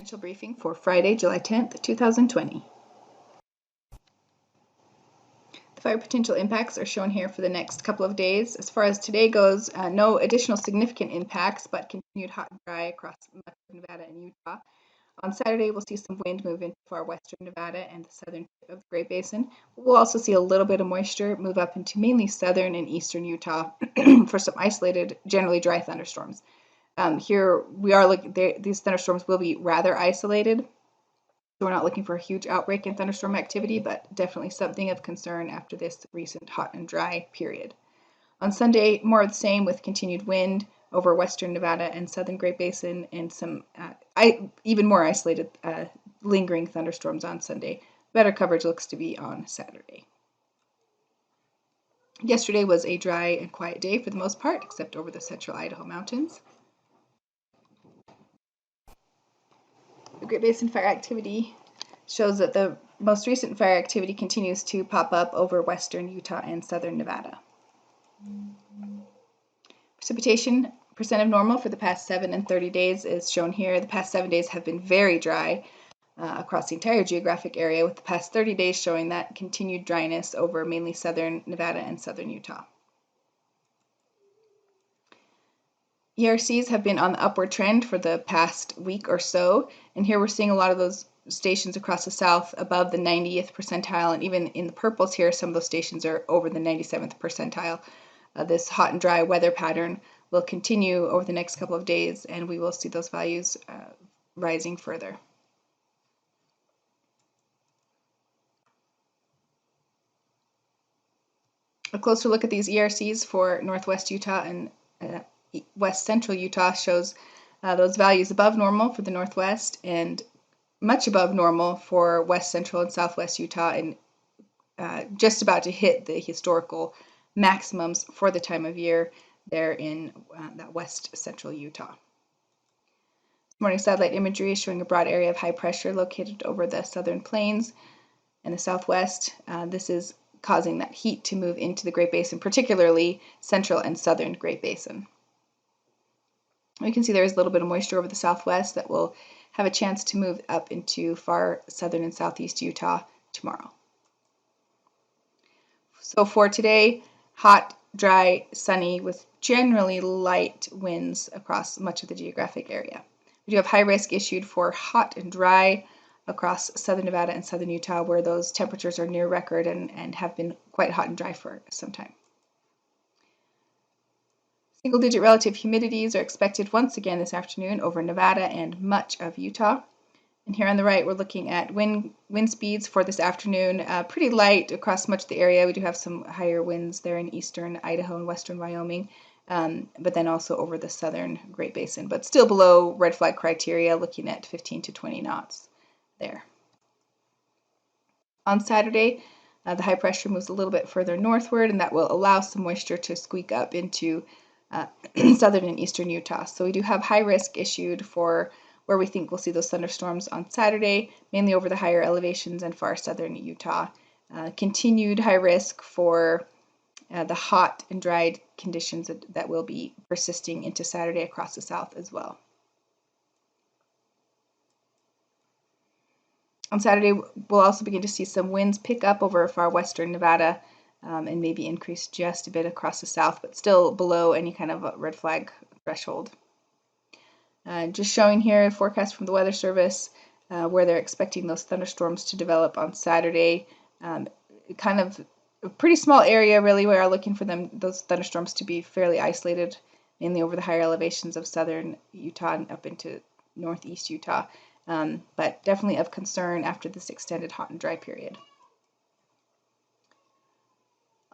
Financial briefing for Friday, July 10th, 2020. The fire potential impacts are shown here for the next couple of days. As far as today goes, no additional significant impacts, but continued hot and dry across much of Nevada and Utah. On Saturday, we'll see some wind move into far western Nevada and the southern tip of the Great Basin. We'll also see a little bit of moisture move up into mainly southern and eastern Utah for some isolated, generally dry thunderstorms. Here we are looking, these thunderstorms will be rather isolated. So we're not looking for a huge outbreak in thunderstorm activity, but definitely something of concern after this recent hot and dry period. On Sunday, more of the same with continued wind over western Nevada and southern Great Basin and some even more isolated lingering thunderstorms on Sunday. Better coverage looks to be on Saturday. Yesterday was a dry and quiet day for the most part, except over the central Idaho mountains. The Great Basin fire activity shows that the most recent fire activity continues to pop up over western Utah and southern Nevada. Precipitation percent of normal for the past 7 and 30 days is shown here. The past 7 days have been very dry across the entire geographic area, with the past 30 days showing that continued dryness over mainly southern Nevada and southern Utah. ERCs have been on the upward trend for the past week or so, and here we're seeing a lot of those stations across the south above the 90th percentile, and even in the purples here, some of those stations are over the 97th percentile. This hot and dry weather pattern will continue over the next couple of days, and we will see those values rising further. A closer look at these ERCs for northwest Utah and west central Utah shows those values above normal for the northwest and much above normal for west central and southwest Utah, and just about to hit the historical maximums for the time of year there in that west central Utah. This morning's satellite imagery is showing a broad area of high pressure located over the southern plains and the southwest. This is causing that heat to move into the Great Basin, particularly central and southern Great Basin. We can see there is a little bit of moisture over the southwest that will have a chance to move up into far southern and southeast Utah tomorrow. So for today, hot, dry, sunny with generally light winds across much of the geographic area. We do have high risk issued for hot and dry across southern Nevada and southern Utah, where those temperatures are near record and have been quite hot and dry for some time. Single-digit relative humidities are expected once again this afternoon over Nevada and much of Utah. And here on the right, we're looking at wind speeds for this afternoon. Pretty light across much of the area. We do have some higher winds there in eastern Idaho and western Wyoming, but then also over the southern Great Basin, but still below red flag criteria, looking at 15 to 20 knots there. On Saturday, the high pressure moves a little bit further northward, and that will allow some moisture to squeak up into southern and eastern Utah. So we do have high risk issued for where we think we'll see those thunderstorms on Saturday, mainly over the higher elevations and far southern Utah. Continued high risk for the hot and dry conditions that will be persisting into Saturday across the south as well. On Saturday, we'll also begin to see some winds pick up over far western Nevada and maybe increase just a bit across the south, but still below any kind of a red flag threshold. Just showing here a forecast from the Weather Service where they're expecting those thunderstorms to develop on Saturday. Kind of a pretty small area, really. We are looking for those thunderstorms to be fairly isolated, mainly over the higher elevations of southern Utah and up into northeast Utah, but definitely of concern after this extended hot and dry period.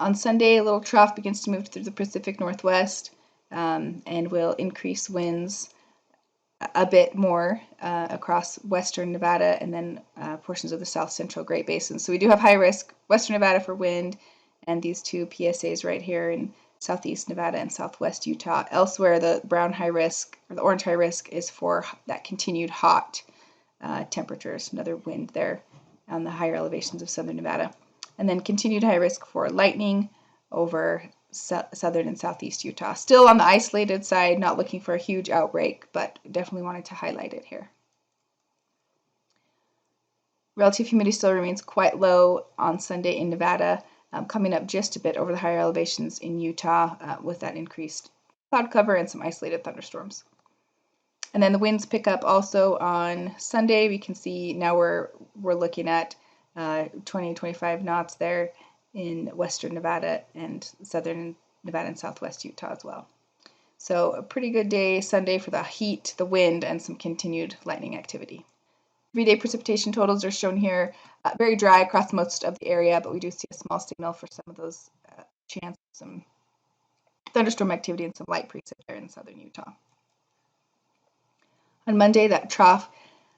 On Sunday, a little trough begins to move through the Pacific Northwest and will increase winds a bit more across western Nevada and then portions of the south central Great Basin. So we do have high risk western Nevada for wind and these two PSAs right here in southeast Nevada and southwest Utah. Elsewhere, the brown high risk or the orange high risk is for that continued hot temperatures, another wind there on the higher elevations of southern Nevada. And then continued high risk for lightning over southern and southeast Utah. Still on the isolated side, not looking for a huge outbreak, but definitely wanted to highlight it here. Relative humidity still remains quite low on Sunday in Nevada, coming up just a bit over the higher elevations in Utah with that increased cloud cover and some isolated thunderstorms. And then the winds pick up also on Sunday. We can see now we're looking at 20-25 knots there in western Nevada and southern Nevada and southwest Utah as well. So a pretty good day Sunday for the heat, the wind, and some continued lightning activity. Everyday precipitation totals are shown here. Very dry across most of the area, but we do see a small signal for some of those chances of some thunderstorm activity and some light precip there in southern Utah. On Monday, that trough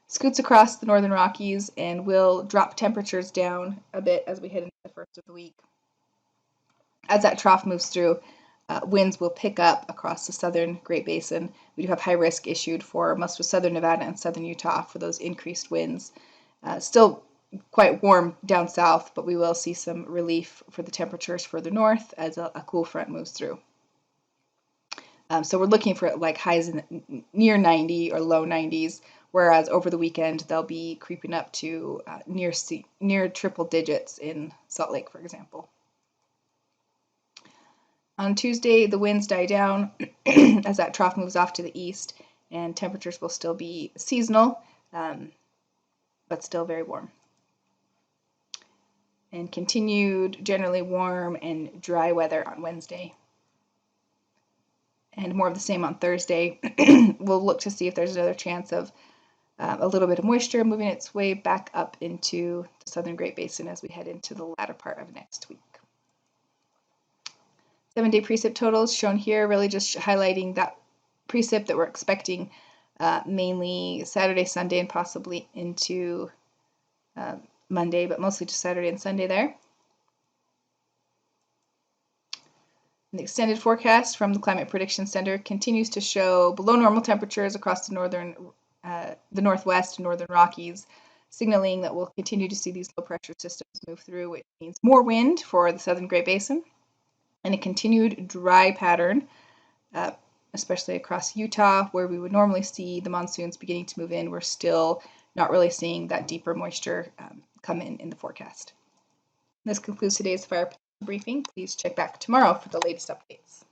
scoots across the northern Rockies and will drop temperatures down a bit as we head into the first of the week. As that trough moves through, winds will pick up across the southern Great Basin. We do have high risk issued for most of southern Nevada and southern Utah for those increased winds. Still quite warm down south, but we will see some relief for the temperatures further north as a cool front moves through. So we're looking for like highs in near 90 or low 90s, whereas over the weekend they'll be creeping up to near triple digits in Salt Lake, for example. On Tuesday, the winds die down as that trough moves off to the east, and temperatures will still be seasonal, but still very warm. And continued generally warm and dry weather on Wednesday. And more of the same on Thursday. We'll look to see if there's another chance of a little bit of moisture moving its way back up into the southern Great Basin as we head into the latter part of next week. 7-day precip totals shown here, really just highlighting that precip that we're expecting mainly Saturday, Sunday, and possibly into Monday, but mostly just Saturday and Sunday there. The extended forecast from the Climate Prediction Center continues to show below normal temperatures across the northwest and northern Rockies, signaling that we'll continue to see these low pressure systems move through, which means more wind for the southern Great Basin and a continued dry pattern, especially across Utah, where we would normally see the monsoons beginning to move in. We're still not really seeing that deeper moisture come in the forecast. This concludes today's fire briefing. Please check back tomorrow for the latest updates.